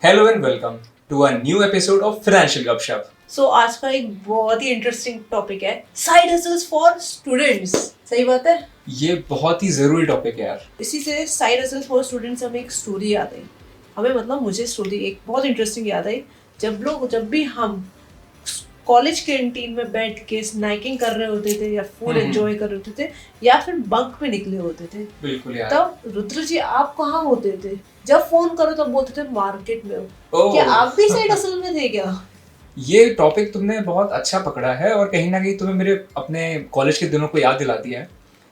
Hello and welcome to a new episode of financial Gapshap. So आज का एक बहुत ही इंटरेस्टिंग टॉपिक है साइड हसल्स फॉर स्टूडेंट्स। सही बात है, ये बहुत ही जरूरी टॉपिक है यार। इसी से साइड हसल्स फॉर स्टूडेंट्स हमें एक स्टोरी याद आई। हमें मतलब मुझे स्टोरी एक बहुत इंटरेस्टिंग याद आई। जब भी हम कॉलेज कैंटीन में बैठ के स्नैकिंग कर रहे होते थे या फूड एंजॉय कर रहे होते थे या फिर बंक पे निकले होते थे, बिल्कुल यार। तब रुद्र जी आप कहाँ होते थे? जब फोन करो तब बोलते थे मार्केट में हो। ओह। क्या आप भी साइड हसल में थे क्या? ये टॉपिक तुमने बहुत अच्छा पकड़ा है और कहीं ना कहीं तुम्हें मेरे अपने कॉलेज के दिनों को याद दिला दिया है।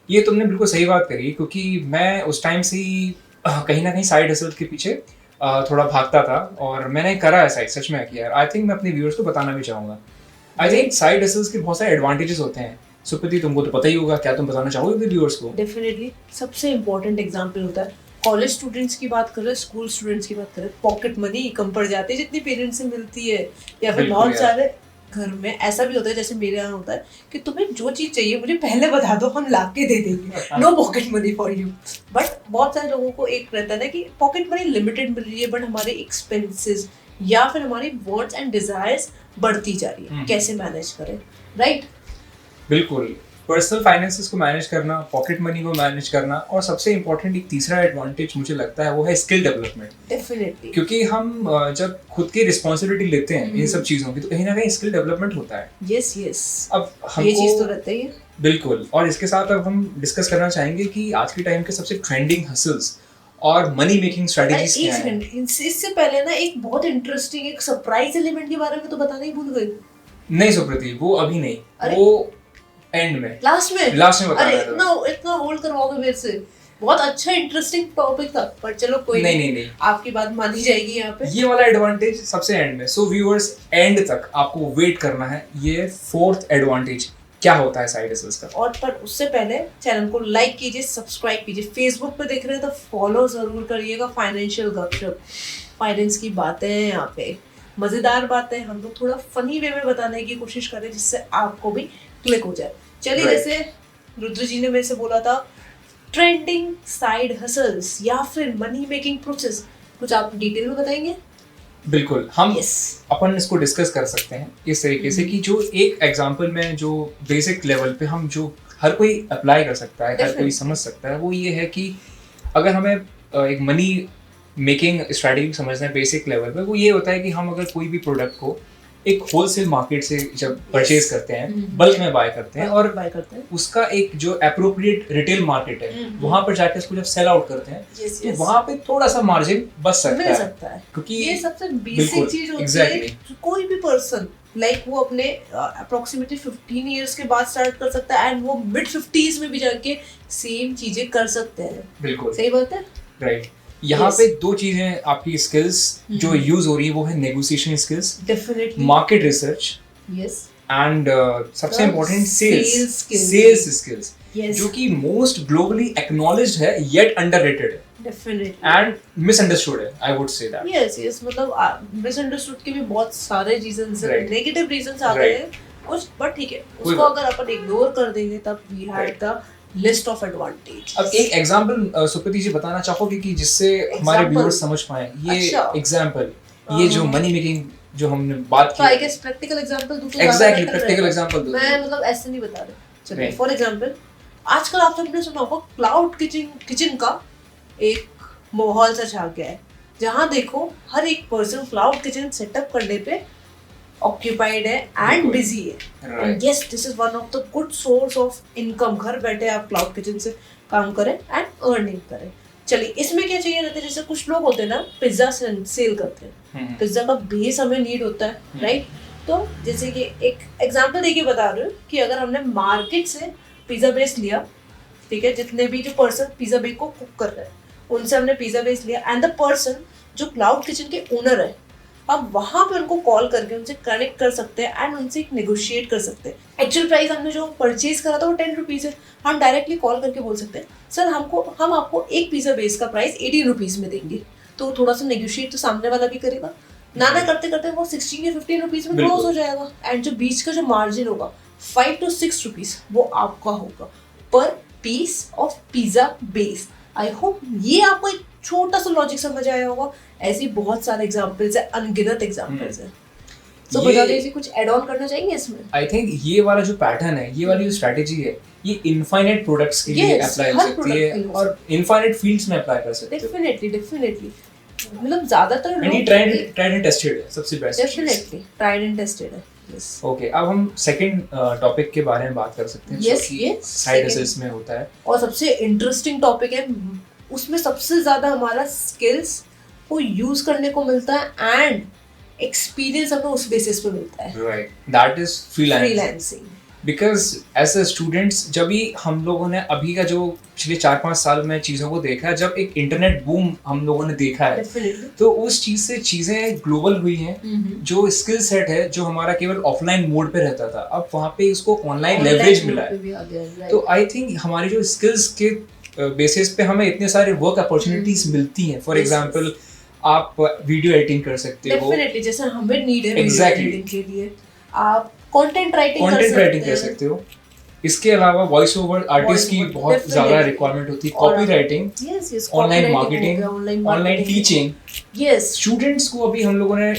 ये तुमने बिल्कुल सही बात करी क्योंकि मैं उस टाइम से ही कहीं ना कहीं साइड हसल के पीछे थोड़ा भागता था और मैंने करा है साइड सच में किया है। आई थिंक मैं अपने व्यूअर्स को बताना भी चाहूँगा। आई थिंक साइड हसल्स के बहुत सारे एडवांटेजेस होते हैं। सुप्रीति तुमको तो पता ही होगा, क्या तुम बताना चाहोगे अपने व्यूअर्स को? डेफिनेटली सबसे इम्पोर्टेंट एग्जाम्पल होता है कॉलेज स्टूडेंट्स की बात करें, स्कूल स्टूडेंट्स की बात करें, पॉकेट मनी कम पड़ जाती है जितनी पेरेंट्स से मिलती है, या फिर बिल्कुल बहुत यार। सारे घर में ऐसा भी होता है जैसे मेरे यहाँ होता है कि तुम्हें जो चीज चाहिए मुझे पहले बता दो, हम ला के दे देंगे, no pocket money for you. But बहुत सारे लोगों को एक रहता है ना कि पॉकेट मनी लिमिटेड मिल रही है बट हमारे एक्सपेंसेस या फिर हमारी वांट्स एंड डिजायर्स बढ़ती जा रही है, कैसे मैनेज करें, राइट? बिल्कुल। पर्सनल फाइनेंसेस को मैनेज करना, पॉकेट मनी को मैनेज करना और सबसे इम्पोर्टेंट एक तीसरा एडवांटेज मुझे लगता है वो है स्किल डेवलपमेंट। डेफिनेटली, क्योंकि हम जब खुद की रिस्पॉन्सिबिलिटी लेते हैं इन सब चीज़ों की तो कहीं ना कहीं स्किल डेवलपमेंट होता है। यस यस, अब ये चीज तो हमको रहता ही है। बिल्कुल। और इसके साथ अब हम डिस्कस करना चाहेंगे कि आज के टाइम के सबसे ट्रेंडिंग हसल्स और मनी मेकिंग स्ट्रेटजीज क्या हैं। इससे पहले ना एक बहुत इंटरेस्टिंग एक सरप्राइज एलिमेंट के बारे में तो बताना ही भूल गई। नहीं सुप्रीति, वो अभी नहीं, अरे? वो एंड में, लास्ट में बताना अरे है तुम्हें। इतना होल्ड करवाओगे मेरे से? बहुत अच्छा इंटरेस्टिंग टॉपिक था, पर चलो कोई नहीं, आपकी बात मानी जाएगी यहाँ पे। ये वाला एडवांटेज सबसे एंड में। सो व्यूअर्स, एंड तक आपको वेट करना है। ये फोर्थ एडवांटेज क्या होता है साइड हसल्स का। और पर उससे पहले चैनल को लाइक कीजिए, सब्सक्राइब कीजिए, फेसबुक पे देख रहे हैं तो फॉलो जरूर करिएगा। फाइनेंशियल गपशप, फाइनेंस की बातें हैं यहाँ पे, मजेदार बातें हम लोग थोड़ा फनी वे में बताने की कोशिश करें जिससे आपको भी क्लिक हो जाए। चलिए Right. जैसे रुद्र जी ने मेरे से बोला था ट्रेंडिंग साइड हसल्स या फिर मनी मेकिंग प्रोसेस, कुछ आप डिटेल में बताएंगे? बिल्कुल। हम Yes. अपन इसको डिस्कस कर सकते हैं इस तरीके से कि जो एक एग्जांपल में जो बेसिक लेवल पे हम जो हर कोई अप्लाई कर सकता है, हर कोई Definitely. समझ सकता है, वो ये है कि अगर हमें एक मनी मेकिंग स्ट्रेटजी समझना है बेसिक लेवल पे, वो ये होता है कि हम अगर कोई भी प्रोडक्ट को एक होलसेल मार्केट से जब परचेज करते हैं, बल्क में बाय करते हैं और बाय करते हैं, उसका एक जो एप्रोप्रिएट रिटेल मार्केट है वहां पर जाकर उसको जब सेल आउट करते हैं Yes, तो yes. वहां पे थोड़ा सा मार्जिन बच मिल सकता सकता है, क्योंकि ये सबसे बेसिक बिल्कुल, चीज होती exactly. है। कोई भी पर्सन लाइक वो अपने अप्रोक्सीमेटली 15 इयर्स के बाद स्टार्ट कर सकता है एंड वो मिड 50s में भी जाके सेम चीजें कर सकते हैं। बिल्कुल सही बात है, राइट। यहाँ Yes. पे दो चीजें आपकी स्किल्स जो यूज हो रही है वो है negotiation skills, definitely, market research yes, and सबसे important sales sales skills, yes, जो कि मोस्ट ग्लोबली एक्नॉलेज्ड है येट अंडररेटेड है डेफिनेटली एंड मिसअंडरस्टूड है। I would say that. Yes yes, मतलब मिसअंडरस्टूड के भी बहुत सारे रीजंस हैं, Right. नेगेटिव रीजंस आते Right. हैं कुछ, बट ठीक है, कोई उसको बात अगर अपन इग्नोर कर देंगे तब we have Right. The list of advantage. अब एक एग्जांपल सुप्रीति जी बताना चाहोगे कि जिससे हमारे Example? व्यूअर्स समझ पाए ये अच्छा। एग्जांपल, ये जो मनी मेकिंग जो हमने बात तो आई की। गेस प्रैक्टिकल एग्जांपल दूं तो एग्जैक्टली, better प्रैक्टिकल रहेगा। एग्जांपल दो। मैं मतलब ऐसे नहीं बता रहे। चलिए Right. फॉर एग्जांपल, आजकल आप सबने सुना होगा क्लाउड किचन का एक माहौल सा छा गया है, जहां देखो हर एक पर्सन क्लाउड किचन सेटअप करने पे ऑक्यूपाइड है एंड बिल्कुल। बिजी है। Right. And yes, this is one of the good source of income. घर बैठे आप क्लाउड किचन से काम करें एंड अर्निंग करें। चलिए इसमें क्या चाहिए रहता है, जैसे कुछ लोग होते हैं ना पिज्जा सेल करते हैं, पिज्जा का बेस हमें नीड होता है, राइट? तो जैसे कि एक एग्जांपल देके बता रही हूँ कि अगर हमने मार्केट से पिज्जा बेस लिया, ठीक है, जितने भी जो पर्सन पिज्जा बेस को कुक कर रहे हैं उनसे हमने पिज्जा बेस लिया एंड द पर्सन जो क्लाउड किचन के ओनर है, अब वहां पे उनको कॉल करके उनसे कनेक्ट कर सकते हैं एंड उनसे एक नेगोशिएट कर सकते हैं। एक्चुअल प्राइस हमने जो परचेज करा था वो 10 रुपीज़ है, हम डायरेक्टली कॉल करके बोल सकते हैं सर हम आपको एक पिज्जा बेस का प्राइस 18 रुपीज़ में देंगे। तो थोड़ा सा नेगोशिएट तो सामने वाला भी करेगा, ना करते करते वो 16 या 15 रुपीज़ में क्लोज हो जाएगा एंड जो बीच का जो मार्जिन होगा 5 to 6 रुपीज़ वो आपका होगा पर piece of pizza base. I hope ये आपको एक छोटा सा लॉजिक समझ आया होगा। ऐसी बहुत सारे एग्जांपल्स है, अनगिनत एग्जांपल्स है। तो बता दीजिए, कुछ ऐड ऑन करना चाहेंगे इसमें? आई थिंक ये वाला जो पैटर्न है, ये वाली जो स्ट्रेटेजी है, ये इनफाइनाइट प्रोडक्ट्स के लिए अप्लाई हो सकती है और इनफाइनाइट फील्ड्स में अप्लाई कर सकते हैं। डेफिनेटली मतलब ज्यादातर लोग ट्राइड एंड टेस्टेड है, सबसे best. Definitely tried and tested है। यस ओके, अब हम सेकंड टॉपिक के बारे में बात कर सकते हैं, यस ये साइड हसल्स में होता है और सबसे इंटरेस्टिंग टॉपिक है। उसमें सबसे ज्यादा हमारा स्किल्स को यूज करने को मिलता है एंड एक्सपीरियंस हमें उस बेसिस पे मिलता है। Right, that is freelancing. Because as a students, जब भी हम लोगों ने अभी का जो पिछले 4-5 साल में चीज़ों को देखा है, जब एक इंटरनेट बूम हम लोगों ने देखा है, तो उस चीज़ से चीज़ें ग्लोबल हुई हैं। जो स्किल सेट है जो हमारा केवल ऑफलाइन मोड पे रहता था, अब वहाँ पे उसको ऑनलाइन लेवरेज मिला है। तो आई थिंक हमारी जो स्किल्स के बेसिस पे हमें इतने सारे वर्क अपॉर्चुनिटीज मिलती हैं। फॉर एग्जाम्पल, आप वीडियो एडिटिंग कर सकते हो, डेफिनेटली, जैसे हमें नीड है Exactly. एडिटिंग के लिए। आप कंटेंट राइटिंग कर सकते हो। इसके अलावा वॉइस ओवर आर्टिस्ट की बहुत ज्यादा रिक्वायरमेंट होती है, copy writing, online marketing, online teaching. Yes, students को अभी हम लोगों ने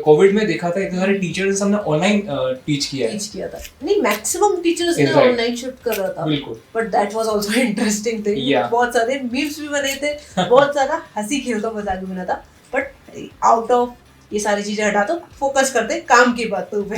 कोविड में देखा था, इतने सारे टीचर्स हमने ऑनलाइन टीच किया था। नहीं, मैक्सिमम टीचर्स ने ऑनलाइन शिफ्ट कर रहा था। बिल्कुल, but that was also interesting thing. बहुत सारे मीम्स भी बने थे, बहुत सारा हंसी खेल का मजाक भी बना था। बट आउट ऑफ ये सारी चीजें हटा तो फोकस करते हैं काम की बातों पे।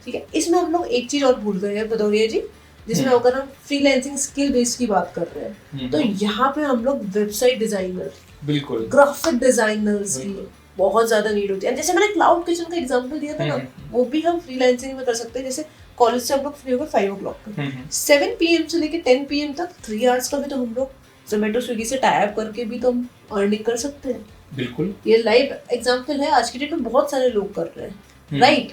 ठीक है, इसमें हम लोग एक चीज और भूल गए हैं भदौरिया जी, जिसमें अगर हम फ्रीलांसिंग स्किल बेस्ड की बात कर रहे हैं, तो यहाँ पे हम लोग वेबसाइट डिजाइनर, बिल्कुल, ग्राफिक डिजाइनर्स की बहुत ज्यादा नीड होती है। जैसे मैंने क्लाउड किचन का एग्जांपल दिया था ना, वो भी हम फ्रीलांसिंग में कर सकते हैं। जैसे कॉलेज से हम लोग फ्री हो गए 5 o'clock पे, 7 PM से लेके 10 PM तक 3 hours का भी तो हम लोग जोमेटो स्विगी से टाई अप करके भी तो हम अर्निंग कर सकते हैं। बिल्कुल, ये लाइव एग्जांपल है, आज की डेट में बहुत सारे लोग कर रहे हैं। राइट,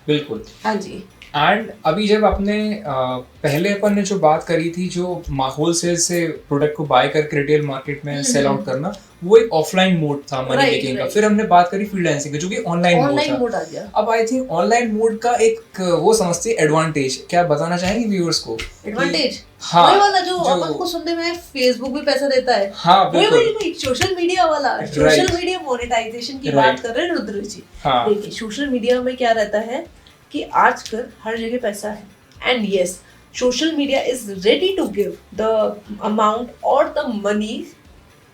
बिल्कुल, हाँ जी। एंड अभी जब अपने पहले अपन ने जो बात करी थी, जो माहौल से प्रोडक्ट को बाय करके रिटेल मार्केट में सेल आउट करना, वो एक ऑफलाइन मोड था मनी मेकिंग का। फिर हमने बात करी फ्रीलांसिंग की, जो कि ऑनलाइन मोड आ गया। अब आई थिंक ऑनलाइन मोड का एक वो समझते हैं एडवांटेज, क्या बताना चाहेंगे व्यूअर्स को? एडवांटेज, हाँ, वही वाला जो अपन को सुनने में फेसबुक भी पैसा देता है। हाँ, वही सोशल मीडिया वाला, सोशल मीडिया मोनेटाइजेशन की बात कर रहे हैं रुद्र जी। देखिए, सोशल मीडिया में क्या रहता है कि आजकल हर जगह पैसा है, and yes, social media is ready to give the amount और the money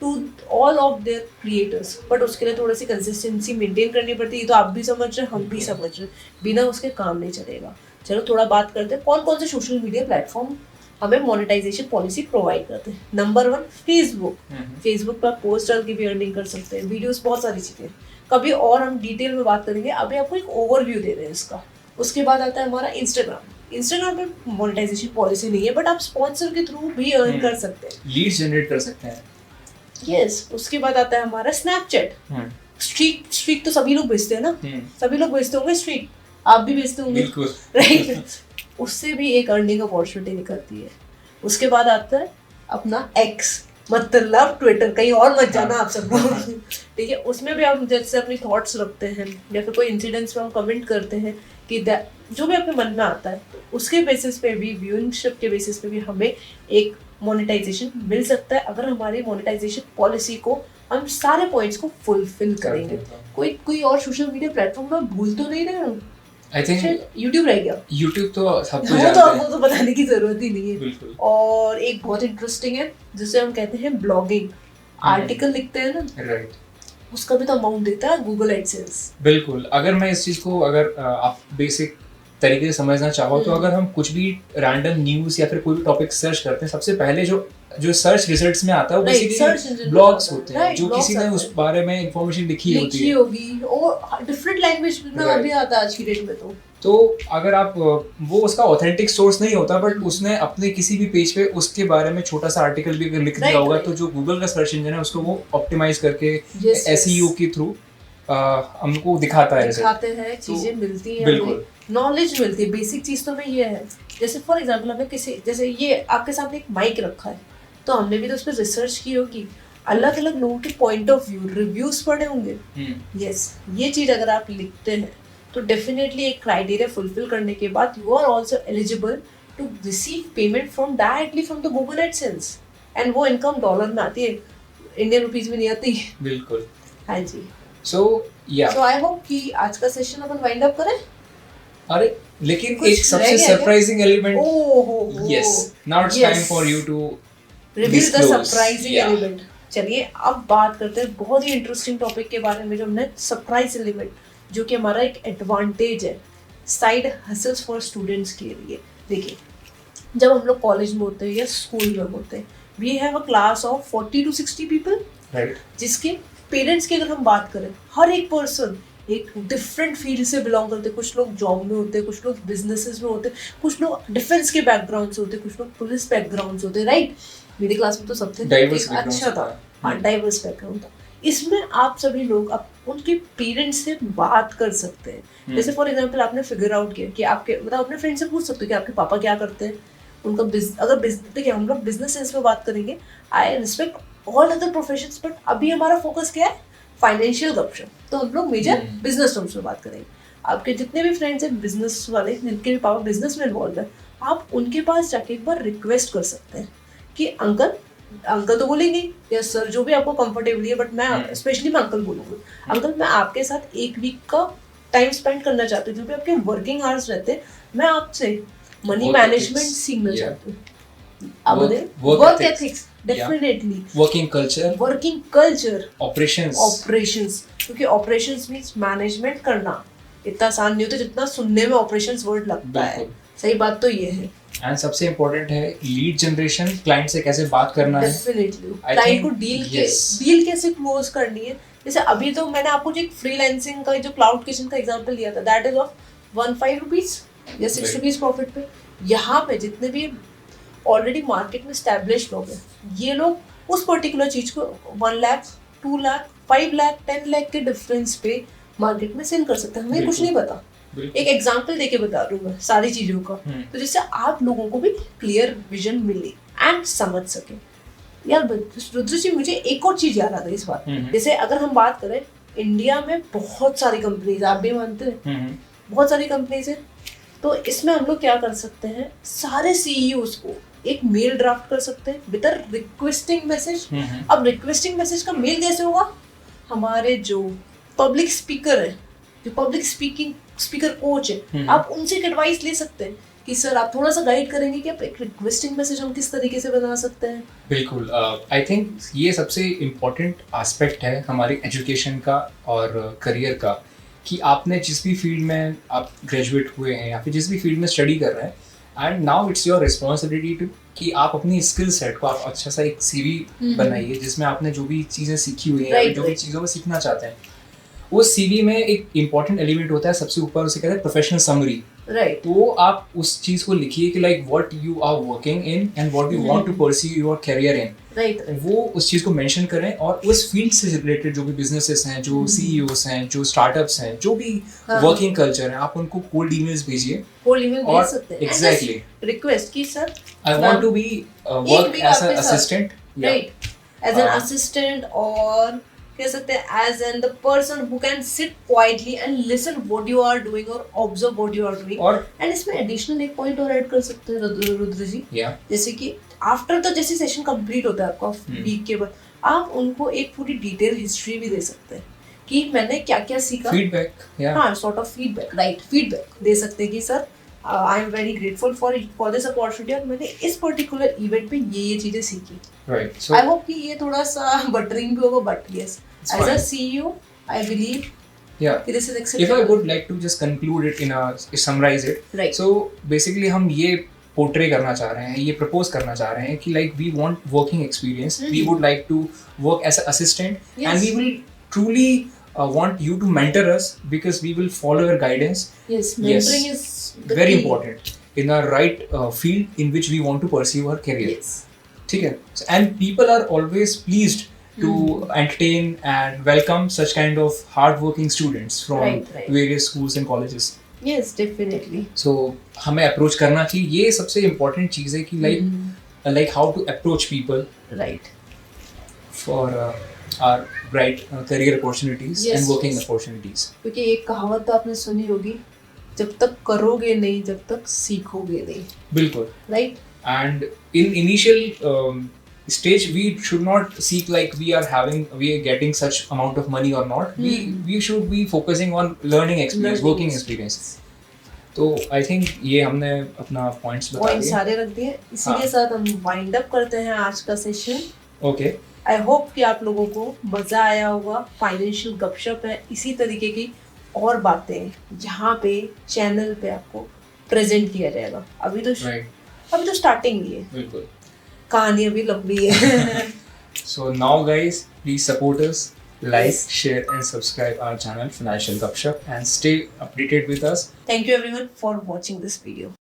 to all of their creators, but उसके लिए थोड़ी सी कंसिस्टेंसी मेंटेन करनी पड़ती है। ये तो आप भी समझ रहे हैं, हम भी समझ रहे हैं, बिना उसके काम नहीं चलेगा। चलो थोड़ा बात करते हैं कौन कौन से सोशल मीडिया प्लेटफॉर्म हमें मोनेटाइजेशन पॉलिसी प्रोवाइड करते हैं। Number 1, Facebook. फेसबुक पर पोस्ट डाल के भी अर्निंग कर सकते हैं, वीडियोस, बहुत सारी चीज़ें। कभी और हम डिटेल में बात करेंगे, अभी आपको एक ओवरव्यू दे रहे हैं इसका। उसके बाद आता है हमारा इंस्टाग्राम पे मोनेटाइजेशन पॉलिसी नहीं है, बट आप स्पॉन्सर के थ्रू भी अर्न कर सकते हैं, लीड्स जनरेट कर सकते हैं। यस, उसके बाद आता है हमारा स्नैपचैट। स्ट्रीक तो सभी लोग भेजते हैं ना, सभी लोग भेजते होंगे स्ट्रीक, आप भी भेजते होंगे, राइट? उससे भी एक अर्निंग अपॉर्चुनिटी निकलती है। उसके बाद आता है अपना एक्स, मतलब ट्विटर, कहीं और मत जाना आप सब लोग, ठीक है? उसमें भी हम जैसे अपनी थॉट्स रखते हैं या फिर कोई इंसिडेंट्स पे हम कमेंट करते हैं कि जो भी अपने मन में आता है, उसके बेसिस पे भी, व्यूइंगशिप के बेसिस पे भी हमें एक मोनेटाइजेशन मिल सकता है, अगर हमारी मोनेटाइजेशन पॉलिसी को हम सारे पॉइंट्स को फुलफिल करेंगे। कोई और सोशल मीडिया प्लेटफॉर्म में भूल तो नहीं रहे हम? आई थिंक यूट्यूब रह गया। यूट्यूब तो सब कुछ जानते हैं, वो तो बताने की जरूरत ही नहीं है। बिल्कुल। और एक बहुत इंटरेस्टिंग है जिसे हम कहते हैं ब्लॉगिंग। आर्टिकल लिखते हैं ना, राइट, उसका भी तो अमाउंट देता है गूगल एडसेंस। बिल्कुल। अगर मैं इस चीज को अगर आप बेसिक तरीके से समझना चाहो तो अगर हम कुछ भी रैंडम न्यूज या फिर कोई भी टॉपिक सर्च करते हैं, सबसे पहले जो सर्च रिजल्ट्स में आता है वो बेसिकली ब्लॉग्स होते हैं, जो किसी ने उस बारे में इंफॉर्मेशन लिखी होती होगी, और डिफरेंट लैंग्वेज में भी आता है आज की डेट में। तो अगर आप वो उसका ऑथेंटिक सोर्स नहीं होता, बट उसने अपने किसी भी पेज पे उसके बारे में छोटा सा आर्टिकल भी अगर लिख दिया होगा, तो जो गूगल का सर्च इंजन है उसको वो ऑप्टिमाइज करके SEO के थ्रू हमको दिखाता है, चीजें मिलती हैं, बिल्कुल नॉलेज मिलती है। बेसिक चीज तो हमें ये है, जैसे फॉर एग्जांपल हमें जैसे ये आपके सामने एक माइक रखा है, तो हमने भी तो उस पर रिसर्च की होगी, अलग अलग लोगों के पॉइंट ऑफ व्यू, रिव्यूज पढ़े होंगे। यस, ये चीज अगर आप लिखते हैं तो डेफिनेटली एक क्राइटेरिया फुलफिल करने के बाद you are also eligible to receive payment from directly from the Google AdSense, and वो इनकम डॉलर में आती है। इंडियन रुपीज में नहीं आती। बिल्कुल। हाँ जी। सो या सो आई होप कि आज का सेशन अपन वाइंड अप करें। अरे लेकिन कुछ एक सबसे रह गया क्या? सरप्राइजिंग एलिमेंट, ओहो yes, now it's time for you to reveal the disclose. Surprising Yeah. Element. चलिए अब बात करते हैं बहुत ही इंटरेस्टिंग टॉपिक के बारे में, जो हमने सरप्राइज एलिमेंट, जो कि हमारा एक एडवांटेज है साइड हसल्स फॉर स्टूडेंट्स के लिए। देखिए, जब हम लोग कॉलेज में होते हैं या स्कूल में होते हैं, we have a class of 40 to 60 people, right, जिसके पेरेंट्स की अगर हम बात करें, हर एक पर्सन एक डिफरेंट फील्ड से बिलोंग करते हैं। कुछ लोग जॉब में होते हैं, कुछ लोग बिजनेसेस में होते हैं, कुछ लोग डिफेंस के बैकग्राउंड से होते हैं, कुछ लोग पुलिस बैकग्राउंड से होते हैं, राइट। मेरी क्लास में तो सब थे, Diverse एक background अच्छा से था, था। हाँ डाइवर्स बैकग्राउंड था। इसमें आप सभी लोग उनके पेरेंट्स से बात कर सकते हैं। जैसे फॉर एग्जांपल आपने फिगर आउट किया कि आपके मतलब अपने फ्रेंड से पूछ सकते हो कि आपके पापा क्या करते हैं, उनका अगर देखिए हम लोग बिजनेस सेंस में बात करेंगे, I respect all other professions, but अभी हमारा फोकस क्या है, फाइनेंशियल गपशप, तो हम लोग मेजर बिजनेस टर्म्स में बात करेंगे। आपके जितने भी फ्रेंड्स हैं बिजनेस वाले, जिनके भी पापा बिजनेस में इन्वॉल्व है, आप उनके पास जाके एक बार रिक्वेस्ट कर सकते हैं कि अंकल तो बोलेंगे या सर, जो भी आपको कंफर्टेबली है, बट मैं स्पेशली मैं अंकल बोलूँगी, अंकल मैं आपके साथ एक वीक का टाइम स्पेंड करना चाहती हूँ, जो भी आपके वर्किंग आवर्स रहते हैं, मैं आपसे मनी मैनेजमेंट सीखना चाहती हूँ। अब work ethics, definitely working culture, operations, क्योंकि ऑपरेशंस मींस मैनेजमेंट करना इतना आसान नहीं होता जितना सुनने में ऑपरेशंस वर्ड लगता है। सही बात तो ये है। एंड सबसे इम्पोर्टेंट है लीड जनरेशन, क्लाइंट से कैसे बात करना है, डेफिनेटली क्लाइंट को डील कैसे क्लोज करनी है। जैसे अभी तो मैंने आपको जो एक फ्रीलांसिंग का जो क्लाउड किचन का एग्जांपल दिया था, दैट इज ऑफ 15 रुपीज या 6 रुपीज प्रॉफिट पे। यहाँ पे जितने भी ऑलरेडी मार्केट में स्टैब्लिश लोग हैं, ये लोग उस पर्टिकुलर चीज को 1 लाख 2 लाख 5 लाख 10 लाख के डिफरेंस पे मार्केट में सेल कर सकते हैं। हमें कुछ नहीं पता, एक एग्जांपल देके बता दूं मैं सारी चीजों का, तो जिससे आप लोगों को भी क्लियर विजन मिले एंड समझ सके। यार रुद्र जी, मुझे एक और चीज याद आ गई इस बात, जैसे अगर हम बात करें इंडिया में बहुत सारी कंपनीज, आप भी मानते हैं बहुत सारी कंपनीज है, तो इसमें हम लोग क्या कर सकते हैं, सारे सीईओज को एक मेल ड्राफ्ट कर सकते हैं विद अ रिक्वेस्टिंग मैसेज। अब रिक्वेस्टिंग मैसेज का मेल कैसे होगा, हमारे जो पब्लिक स्पीकर है, जो पब्लिक स्पीकर कोच है, आप उनसे एक एडवाइस ले सकते हैं कि सर आप थोड़ा सा गाइड करेंगे कि आप एक रिक्वेस्टिंग मैसेज हम किस तरीके से बना सकते हैं। बिल्कुल, आई थिंक ये सबसे इम्पोर्टेंट एस्पेक्ट है हमारी एजुकेशन का और करियर का, कि आपने जिस भी फील्ड में आप ग्रेजुएट हुए हैं या फिर जिस भी फील्ड में स्टडी कर रहे हैं, and now it's your responsibility to कि आप अपनी स्किल सेट को आप अच्छा सा एक सीवी बनाइए, जिसमें आपने जो भी चीज़ें सीखी हुई हैं, जो भी चीज़ों में सीखना चाहते हैं, उस सीवी में एक इम्पॉर्टेंट एलिमेंट होता है सबसे ऊपर, उसे कहते हैं प्रोफेशनल समरी। राइट, तो आप उस चीज को लिखिए कि like what you are working in and what you want to pursue your career in. Right, वो उस चीज को मेंशन करें, और उस फील्ड से रिलेटेड जो भी बिजनेसेस हैं, जो सीईओस हैं, जो स्टार्टअप्स हैं, जो भी वर्किंग कल्चर है, आप उनको कोल्ड ईमेल्स भेजिए। कोल्ड ईमेल भेज सकते हैं, एग्जैक्टली रिक्वेस्ट की sir I want to be work as a assistant, right, as an assistant, और कह सकते हैं as an the person who can sit quietly and listen what you are doing और observe what you are doing. और and इसमें additional एक point और add कर सकते हैं रुद्र जी, जैसे कि आफ्टर द जैसे सेशन कंप्लीट होता है आपका वीक के बाद, आप उनको एक पूरी डिटेल हिस्ट्री भी दे सकते हैं कि मैंने क्या क्या सीखा, फीडबैक, हाँ sort of feedback, right, feedback दे सकते हैं कि sir I am very grateful for this opportunity, और मैंने इस पर्टिकुलर इवेंट पे ये चीजें सीखी। राइट, सो आई होप कि ये थोड़ा सा बटरिंग भी होगा, but yes as a CEO I believe this is acceptable. If I would like to just conclude it summarize it, right. So basically हम ये पोर्ट्रे करना चाह रहे हैं, ये प्रपोज करना चाह रहे हैं कि like we want working experience, we would like to work as a assistant, and we will truly want you to mentor us because we will follow your guidance. Yes, mentoring is very important in our right field in which we want to pursue our career. Yes. ठीक है, and people are always pleased to entertain and welcome such kind of hard-working students from various schools and colleges. Yes, definitely. So हमें approach करना चाहिए, ये सबसे important चीज़ है कि like how to approach people. Right. For our bright career opportunities and working opportunities. क्योंकि एक कहावत तो आपने सुनी होगी, जब तक करोगे नहीं जब तक सीखोगे नहीं। बिल्कुल। Right. And in initial stage we should not seek like we are getting such amount of money or not. We should be focusing on learning experience, working experience. तो आई थिंक ये हमने अपना पॉइंट्स बता point दिए. सारे रख दिए. इसी के साथ हम वाइंड अप करते हैं आज का सेशन. ओके, आई होप कि आप लोगों को मज़ा आया होगा. फाइनेंशियल गपशप है, इसी तरीके की और बातें जहाँ पे चैनल पे आपको प्रेजेंट किया जाएगा. अभी तो स्टार्टिंग ही है, बिल्कुल. कहानी अभी लंबी है. So now guys, please support us, like, share and subscribe our channel Financial Gupshup and stay updated with us. Thank you everyone for watching this video.